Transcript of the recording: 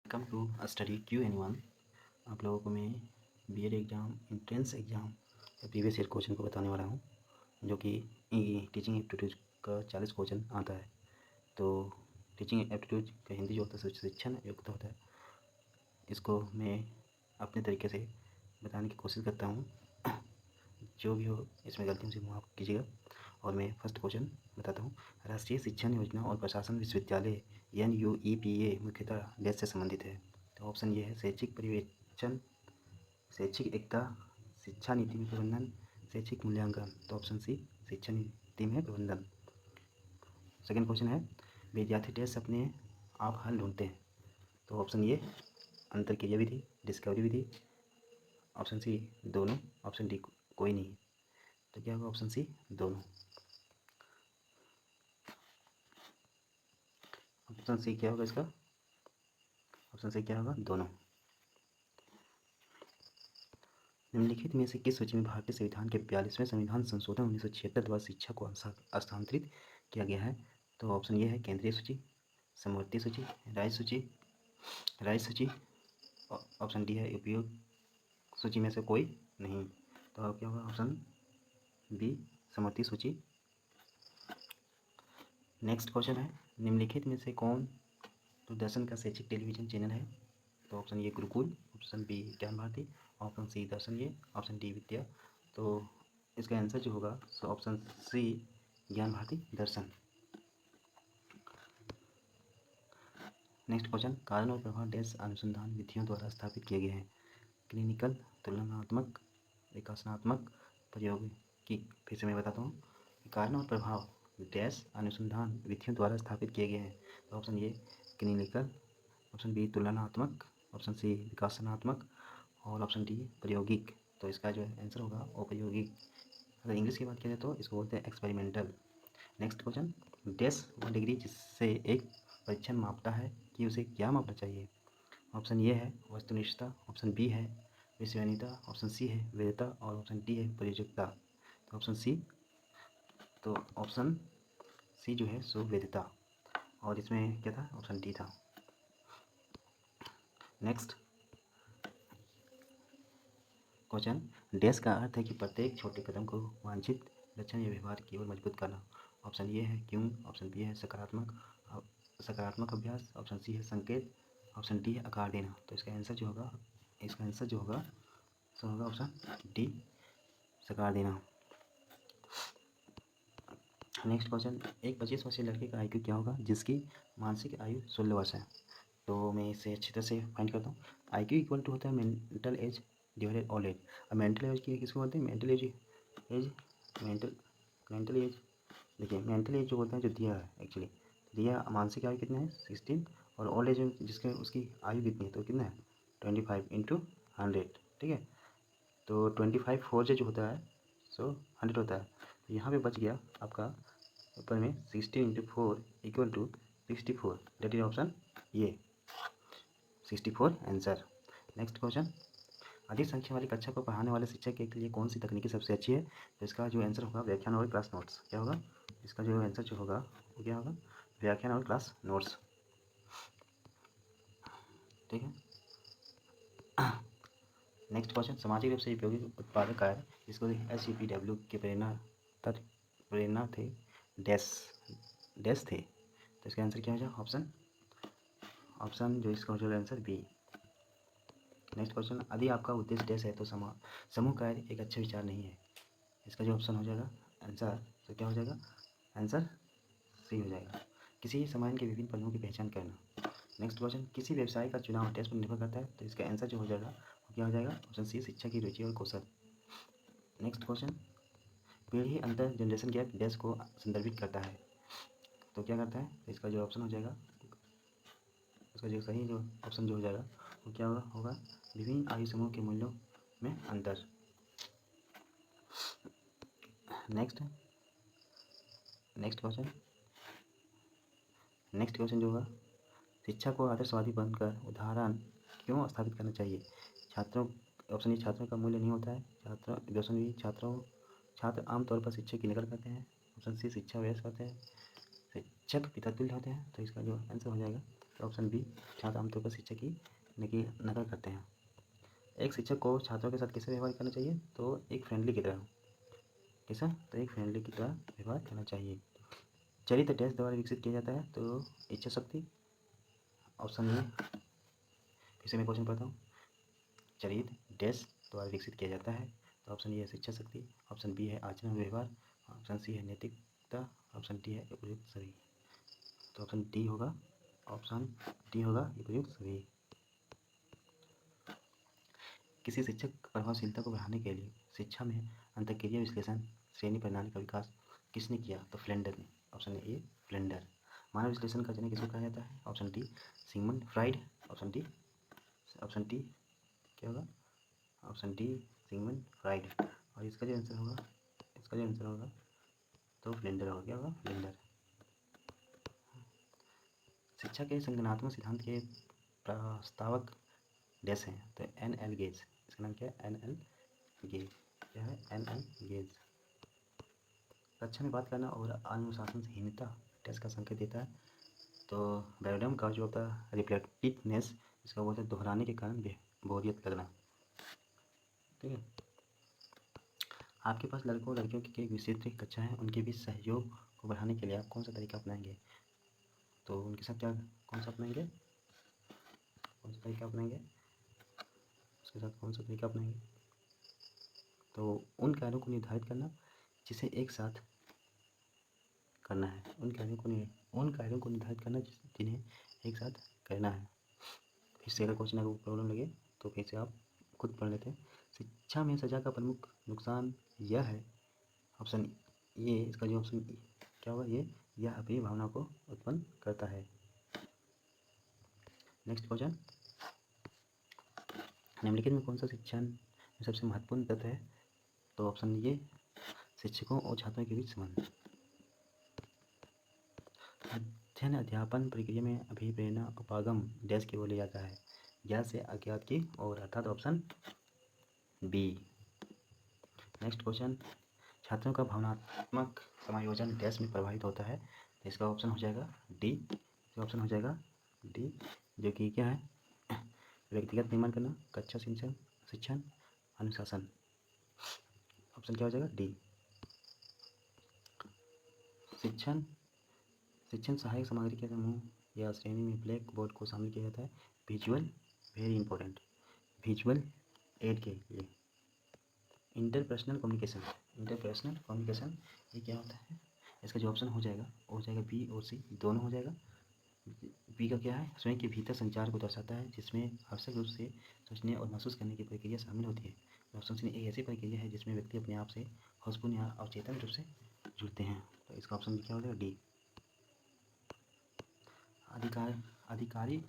Welcome to study Q&A। आप लोगों को मैं बीएड एग्ज़ाम एंट्रेंस एग्ज़ाम या प्रीवियस ईयर क्वेश्चन को बताने वाला हूँ, जो कि टीचिंग एप्टीट्यूड का 40 क्वेश्चन आता है। तो टीचिंग एप्टीट्यूड का हिंदी जो होता है शिक्षण योग्यता होता है, इसको मैं अपने तरीके से बताने की कोशिश करता हूँ। जो भी हो इसमें गलतियों से माफ़ कीजिएगा। और मैं फर्स्ट क्वेश्चन बताता हूँ। राष्ट्रीय शिक्षा योजना और प्रशासन विश्वविद्यालय NUEPA मुख्यतः देश से संबंधित है। तो ऑप्शन ये है शैक्षिक पर्यवेक्षण, शैक्षिक एकता, शिक्षा नीति में प्रबंधन, शैक्षिक मूल्यांकन। तो ऑप्शन सी शिक्षा नीति में प्रबंधन। सेकेंड क्वेश्चन है विद्यार्थी टेस्ट अपने आप हल ढूंढते हैं। तो ऑप्शन ये अंतर क्रिया विधि, डिस्कवरी विधि। ऑप्शन सी दोनों, ऑप्शन डी कोई नहीं। तो क्या होगा? ऑप्शन सी दोनों। ऑप्शन सी क्या होगा इसका? ऑप्शन सी क्या होगा? दोनों। निम्नलिखित में से किस सूची में भारतीय संविधान के 42वें संविधान संशोधन 1976 द्वारा शिक्षा को हस्तांतरित किया गया है? तो ऑप्शन ये है केंद्रीय सूची, समवर्ती सूची, राज्य सूची। ऑप्शन डी है उपयोग सूची में से कोई नहीं। तो अब क्या होगा? ऑप्शन बी समवर्ती सूची। नेक्स्ट क्वेश्चन है निम्नलिखित में से कौन दूरदर्शन का शैक्षिक टेलीविजन चैनल है? तो option A Gurukul, option B Gyan Bharati, option C दर्शन ये, ऑप्शन डी विद्या। तो इसका आंसर जो होगा सो ऑप्शन सी ज्ञान भारती दर्शन। नेक्स्ट क्वेश्चन कारण और प्रभाव डैश अनुसंधान विधियों द्वारा स्थापित किए गए हैं? क्लिनिकल, तुलनात्मक, विकासात्मक, प्रयोगिक। फिर से मैं बताता हूँ कारण और प्रभाव डैश अनुसंधान विधियों द्वारा स्थापित किए गए हैं। तो option A clinical, option B तुलनात्मक, ऑप्शन सी विकासात्मक और ऑप्शन डी प्रायोगिक। तो इसका जो आंसर होगा वो प्रायोगिक। अगर इंग्लिश की बात करें तो इसको बोलते हैं एक्सपेरिमेंटल। नेक्स्ट क्वेश्चन डैश व डिग्री जिससे एक परीक्षण मापता है कि उसे क्या मापना चाहिए? ऑप्शन ए है वस्तुनिष्ठता, ऑप्शन बी है विश्वसनीयता, ऑप्शन सी है वैधता और ऑप्शन डी है प्रयोज्यता। तो ऑप्शन सी, तो ऑप्शन सी जो है सो वैधता, और इसमें क्या था? ऑप्शन डी था। नेक्स्ट क्वेश्चन डैश का अर्थ है कि प्रत्येक छोटे कदम को वांछित लक्षण या व्यवहार की ओर मजबूत करना। ऑप्शन ए है क्यों, ऑप्शन बी है सकारात्मक अभ्यास, ऑप्शन सी है संकेत, ऑप्शन डी है आकार देना। तो इसका आंसर जो होगा सो होगा ऑप्शन डी सकार देना। नेक्स्ट क्वेश्चन एक 25 वर्षीय लड़के का IQ क्या होगा जिसकी मानसिक आयु 16 वर्ष है? तो मैं इसे अच्छी तरह से फाइंड करता हूँ। IQ इक्वल टू होता है mental as divided old age. अब मेंटल एज की किसको बोलते हैं? मेंटल एज देखिए मेंटल एज जो बोलते हैं जो दिया है एक्चुअली, दिया मानसिक आयु कितना है 16, और ओल्ड एज जिसके उसकी आयु कितनी है तो कितना है 25 इंटू 100। ठीक है, तो 25 4 जो होता है सो 100 होता है। तो यहाँ पे बच गया आपका ऊपर में 16 into 4 equal to 64। That is option ये 64 आंसर। नेक्स्ट क्वेश्चन अधिक संख्या वाली कक्षा को पढ़ाने वाले शिक्षक के लिए कौन सी तकनीकी सबसे अच्छी है? तो इसका जो आंसर होगा व्याख्यान और क्लास नोट्स। क्या होगा इसका जो आंसर जो होगा वो क्या होगा? व्याख्यान और क्लास नोट्स। ठीक है। नेक्स्ट क्वेश्चन सामाजिक रूप से उपयोगी उत्पादक कार्य जिसको SUPW के प्रेरणा थे डैश थे। तो इसका आंसर क्या हो जाए? ऑप्शन जो इसका हो जाएगा आंसर बी। नेक्स्ट क्वेश्चन यदि आपका उद्देश्य डैश है तो समूह कार्य एक अच्छा विचार नहीं है। इसका जो ऑप्शन हो जाएगा आंसर, तो क्या हो जाएगा? आंसर सी हो जाएगा किसी समाधान के विभिन्न पहलुओं की पहचान करना। नेक्स्ट क्वेश्चन किसी व्यवसाय का चुनाव टेस्ट पर निर्भर करता है। तो इसका आंसर जो हो जाएगा वो क्या हो जाएगा? ऑप्शन सी शिक्षा की रुचि और कौशल। नेक्स्ट क्वेश्चन पीढ़ी अंतर जनरेशन गैप डैश को संदर्भित करता है। तो क्या करता है? तो इसका जो ऑप्शन हो जाएगा, इसका जो सही जो ऑप्शन जो हो जाएगा वो क्या होगा? विभिन्न आयु समूह के मूल्यों में अंतर। नेक्स्ट क्वेश्चन जो होगा शिक्षा को आदर्शवादी बनकर उदाहरण क्यों स्थापित करना चाहिए? छात्रों, ऑप्शन ए छात्रों का मूल्य नहीं होता है, ऑप्शन बी छात्र आमतौर पर शिक्षक की नकल करते हैं, ऑप्शन सी शिक्षा व्यस्त करते हैं, शिक्षक पिता तुल्य होते हैं। तो इसका जो आंसर हो जाएगा तो ऑप्शन बी, छात्र आमतौर पर शिक्षक की नकल करते हैं। एक शिक्षक को छात्रों के साथ कैसे व्यवहार करना चाहिए? तो एक फ्रेंडली की तरह। कैसा? तो एक फ्रेंडली की तरह व्यवहार करना चाहिए। चरित्र डैश द्वारा विकसित किया जाता है? तो इच्छा शक्ति। ऑप्शन ए, फिर से मैं क्वेश्चन पढ़ता हूँ। चरित्र डैश द्वारा विकसित किया जाता है? तो ऑप्शन ए है शिक्षा शक्ति, ऑप्शन बी है आचरण व्यवहार, ऑप्शन सी है नैतिकता, ऑप्शन डी है उपयुक्त सभी। तो ऑप्शन डी होगा, ऑप्शन डी होगा उपयुक्त सभी। किसी शिक्षक प्रभावशीलता को बढ़ाने के लिए शिक्षा में अंतःक्रिया विश्लेषण श्रेणी प्रणाली का विकास किसने किया? तो फ्लेंडर ने। Option A Flander. मानव विश्लेषण का जनक किसको कहा जाता है? Option D Sigmund Freud. Option D क्या होगा? Option D Sigmund Freud. और इसका जो आंसर होगा तो फ्लेंडर होगा। क्या होगा? फ्लेंडर। शिक्षा के संगठनात्मक सिद्धांत के प्रस्तावक डैश हैं? तो NL गेज। इसका नाम क्या है? NL gauge. क्या है? NL gauge. कक्षा में बात करना और अनुशासनहीनता डैश का संकेत देता है? तो बैरोडम का जो होता है रिफ्लेक्टिवनेस, इसका बोलते हैं दोहराने के कारण बोरियत लगना। ठीक है। आपके पास लड़कों और लड़कियों की एक विशिष्ट कक्षा है, उनके बीच सहयोग को बढ़ाने के लिए आप कौन सा तरीका अपनाएंगे? तो उनके साथ कौन सा तरीका अपनाएंगे? उसके साथ कौन सा तरीका अपनाएंगे? तो उन कार्यों को निर्धारित करना जिसे एक साथ करना है। उन कार्यों को निर्धारित करना जिन्हें एक साथ करना है। फिर से अगर क्वेश्चन आपको प्रॉब्लम लगे तो फिर से आप खुद पढ़ लेते हैं। शिक्षा में सजा का प्रमुख नुकसान यह है, ऑप्शन ये, इसका जो ऑप्शन क्या होगा? यह अपनी भावना को उत्पन्न करता है। नेक्स्ट क्वेश्चन, निम्नलिखित में कौन सा शिक्षा में सबसे महत्वपूर्ण तत्व है? तो ऑप्शन ये, शिक्षकों और छात्रों के बीच संबंध। अध्ययन अध्यापन प्रक्रिया में अभिप्रेरणा उपागम डैश की ओर ले जाता है? ज्ञात से अज्ञात की ओर, अर्थात ऑप्शन बी। नेक्स्ट क्वेश्चन, छात्रों का भावनात्मक समायोजन डैश में प्रभावित होता है? तो इसका ऑप्शन हो जाएगा डी। ऑप्शन हो जाएगा डी, जो कि क्या है? व्यक्तिगत निर्माण करना, कक्षा शिक्षण, अनुशासन। ऑप्शन क्या हो जाएगा? डी। शिक्षण सहायक सामग्री के समूह या श्रेणी में ब्लैक बोर्ड को शामिल किया जाता है? Visual, very important, visual add के लिए। इंटरपर्सनल कम्युनिकेशन ये क्या होता है? इसका जो ऑप्शन हो जाएगा बी और सी दोनों हो जाएगा। बी का क्या है? स्वयं के भीतर संचार को दर्शाता है जिसमें आवश्यक रूप से सोचने और महसूस करने की प्रक्रिया शामिल होती है। ऑप्शन सी एक ऐसी प्रक्रिया है जिसमें व्यक्ति अपने आप से होशपूर्ण या अवचेतन रूप से जुड़ते हैं। तो इसका ऑप्शन क्या हो जाएगा? डी। अधिकारी